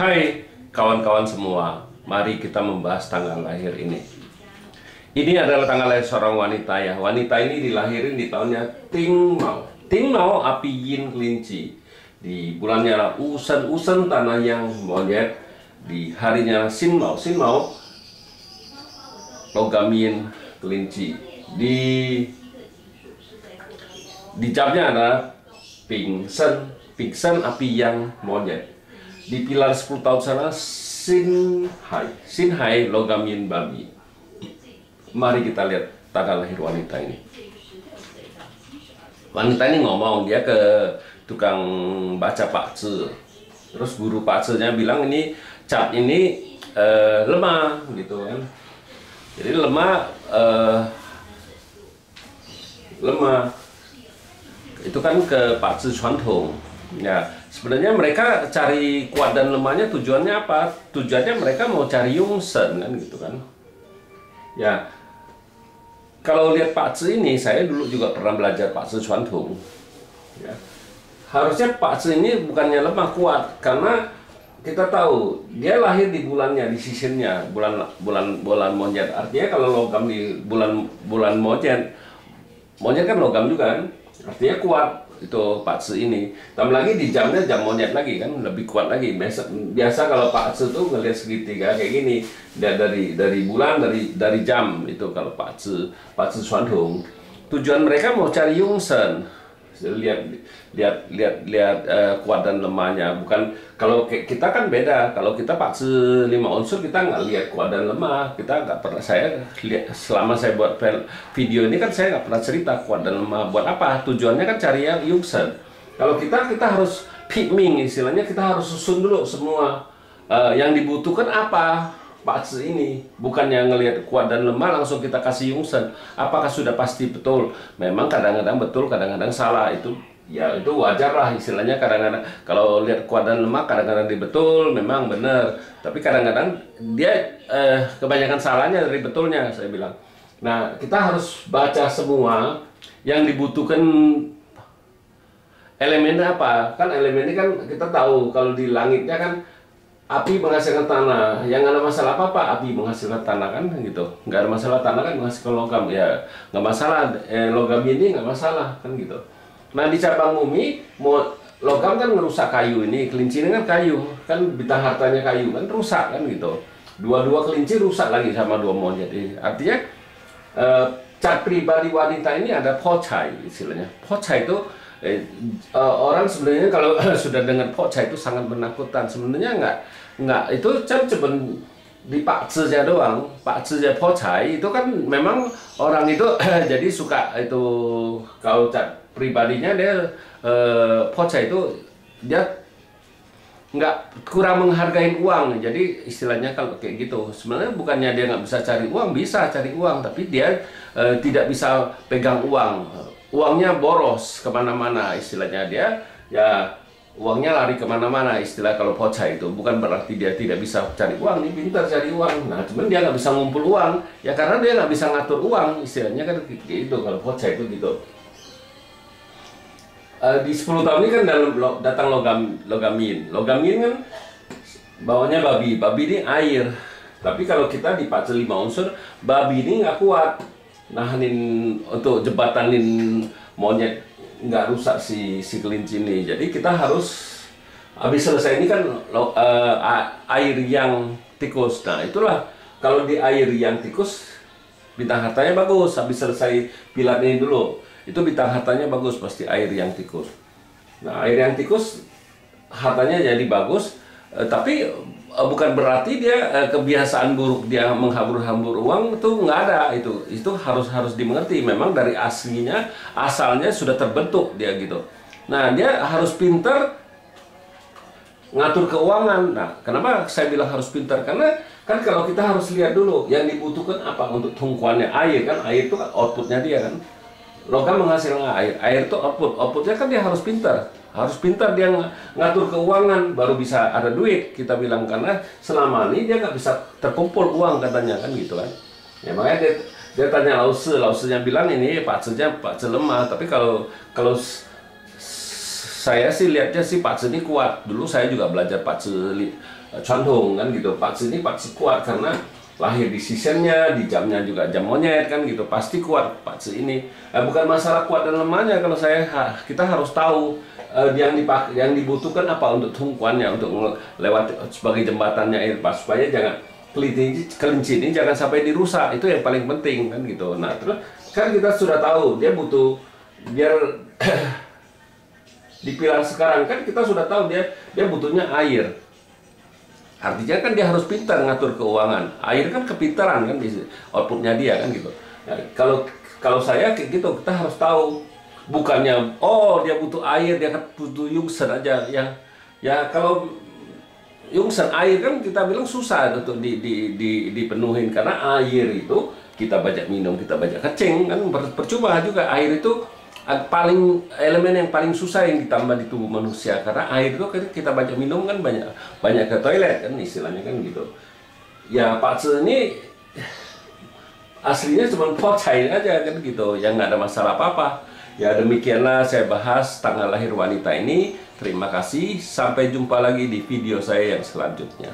Hai kawan-kawan semua, mari kita membahas tanggal lahir ini. Ini adalah tanggal lahir seorang wanita ya. Wanita ini dilahirin di tahunnya Ting Mau. Ting Mau api yin kelinci. Di bulannya adalah Usen tanah yang monyet. Di harinya Sin Mau. Sin Mau logam yin kelinci. Di jamnya adalah Pingsen. Pingsen api yang monyet. Di pilar 10 tahun sana Sin Hai logam yin babi. Mari kita lihat tanggal lahir wanita ini. Wanita ini ngomong, dia ke tukang baca pakce. Terus guru pakcenya bilang ini cat ini lemah gitu kan. Jadi lemah itu kan ke pakce Chuantong. Ya, sebenarnya mereka cari kuat dan lemahnya tujuannya apa? Tujuannya mereka mau cari Yungsen kan gitu kan. Ya, kalau lihat pakce ini, saya dulu juga pernah belajar pakce Chuantong. Ya, harusnya pakce ini bukannya lemah kuat, karena kita tahu dia lahir di bulannya, di seasonnya, bulan monyet. Artinya kalau logam di bulan monyet kan logam juga kan, artinya kuat itu pakce ini. Tambah lagi di jamnya jam monyet lagi kan, lebih kuat lagi. Biasa kalau pakce tuh ngelihat segitiga kayak gini, dari bulan, dari jam itu kalau pakce Chuantong. Tujuan mereka mau cari Yungsen, lihat kuat dan lemahnya. Bukan kalau kita kan beda. Kalau kita pakce 5 unsur kita nggak lihat kuat dan lemah. Kita nggak pernah, saya lihat selama saya buat video ini kan saya nggak pernah cerita kuat dan lemah. Buat apa? Tujuannya kan cari yang Yungsen. Kalau kita harus pitming, istilahnya kita harus susun dulu semua yang dibutuhkan apa pakce ini. Bukannya ngelihat kuat dan lemah langsung kita kasih Yungsen. Apakah sudah pasti betul? Memang kadang-kadang betul, kadang-kadang salah. Itu wajar lah istilahnya. Kadang-kadang kalau lihat kuat dan lemah kadang-kadang dia betul, memang benar. Tapi kadang-kadang dia kebanyakan salahnya dari betulnya, saya bilang. Nah, kita harus baca semua yang dibutuhkan. Elemennya apa? Kan elemen ini kan kita tahu kalau di langitnya kan api menghasilkan tanah, yang nggak ada masalah apa-apa, api menghasilkan tanah kan gitu, nggak ada masalah tanah kan menghasilkan logam, ya nggak masalah, logam ini nggak masalah kan gitu. Nah di cabang bumi, logam kan ngerusak kayu ini, kelinci ini kan kayu, kan bintang hartanya kayu kan rusak kan gitu. Dua kelinci rusak lagi sama 2 monyet ini. Artinya cat pribadi wanita ini ada pocai istilahnya. Pocai itu orang sebenarnya kalau sudah dengar pocai itu sangat menakutkan. Sebenarnya nggak itu kan cuma di pakce aja doang. Pakce aja pocai itu kan memang orang itu jadi suka itu, kalau cat pribadinya dia pocai itu dia nggak kurang menghargai uang. Jadi istilahnya kalau kayak gitu, sebenarnya bukannya dia nggak bisa cari uang, bisa cari uang, tapi dia tidak bisa pegang uang. Uangnya boros kemana-mana, istilahnya dia ya uangnya lari kemana-mana. Istilah kalau pocai itu bukan berarti dia tidak bisa cari uang, dia pintar cari uang. Nah cuman dia nggak bisa ngumpul uang ya karena dia nggak bisa ngatur uang, istilahnya kan gitu kalau pocai itu gitu. Di 10 tahun ini kan datang logam yin kan bawahnya babi ini air. Tapi kalau kita di pakce 5 unsur, babi ini nggak kuat nahanin untuk jembatanin monyet, nggak rusak si kelinci ini. Jadi kita harus habis selesai ini kan air yang tikus. Nah itulah kalau di air yang tikus bintang hartanya bagus. Habis selesai pilar ini dulu, itu bintang hartanya bagus pasti air yang tikus. Nah air yang tikus hartanya jadi bagus, tapi bukan berarti dia kebiasaan buruk dia menghambur-hambur uang itu nggak ada. Itu harus dimengerti. Memang dari aslinya, asalnya sudah terbentuk dia gitu. Nah dia harus pintar ngatur keuangan. Nah kenapa saya bilang harus pintar? Karena kan kalau kita harus lihat dulu yang dibutuhkan apa untuk tungkuannya. Air kan, air itu kan outputnya dia kan. Logam menghasilkan air itu outputnya kan dia harus pintar. Harus pintar dia ngatur keuangan, baru bisa ada duit, kita bilang. Karena selama ini dia nggak bisa terkumpul uang katanya kan gitu kan. Ya makanya dia tanya Lause, Lausenya bilang ini pakce lemah. Tapi kalau saya sih lihatnya sih Pak ini kuat. Dulu saya juga belajar Pak Cuanthong kan gitu. Pak ini pasti kuat karena lahir di seasonnya, di jamnya juga jam monyet kan gitu. Pasti kuat Pak ini. Bukan masalah kuat dan lemahnya, kalau kita harus tahu yang dibutuhkan apa untuk tungkuannya, untuk lewat sebagai jembatannya air pas, supaya jangan kelinci ini jangan sampai dirusak. Itu yang paling penting kan gitu. Nah terus kan kita sudah tahu dia butuh, biar di pilar sekarang kan kita sudah tahu dia butuhnya air. Artinya kan dia harus pintar ngatur keuangan. Air kan kepintaran kan di outputnya dia kan gitu. Nah, kalau saya kayak gitu, kita harus tahu, bukannya oh dia butuh air, dia butuh Yungsen aja. Ya kalau Yungsen air kan kita bilang susah untuk dipenuhin, karena air itu kita banyak minum, kita banyak kecing kan percuma juga. Air itu elemen yang paling susah yang ditambah di tubuh manusia, karena air itu kita banyak minum kan banyak ke toilet kan istilahnya kan gitu. Ya Pak Ce ini aslinya cuma pocai aja kan gitu, yang nggak ada masalah apa-apa. Ya demikianlah saya bahas tanggal lahir wanita ini. Terima kasih, sampai jumpa lagi di video saya yang selanjutnya.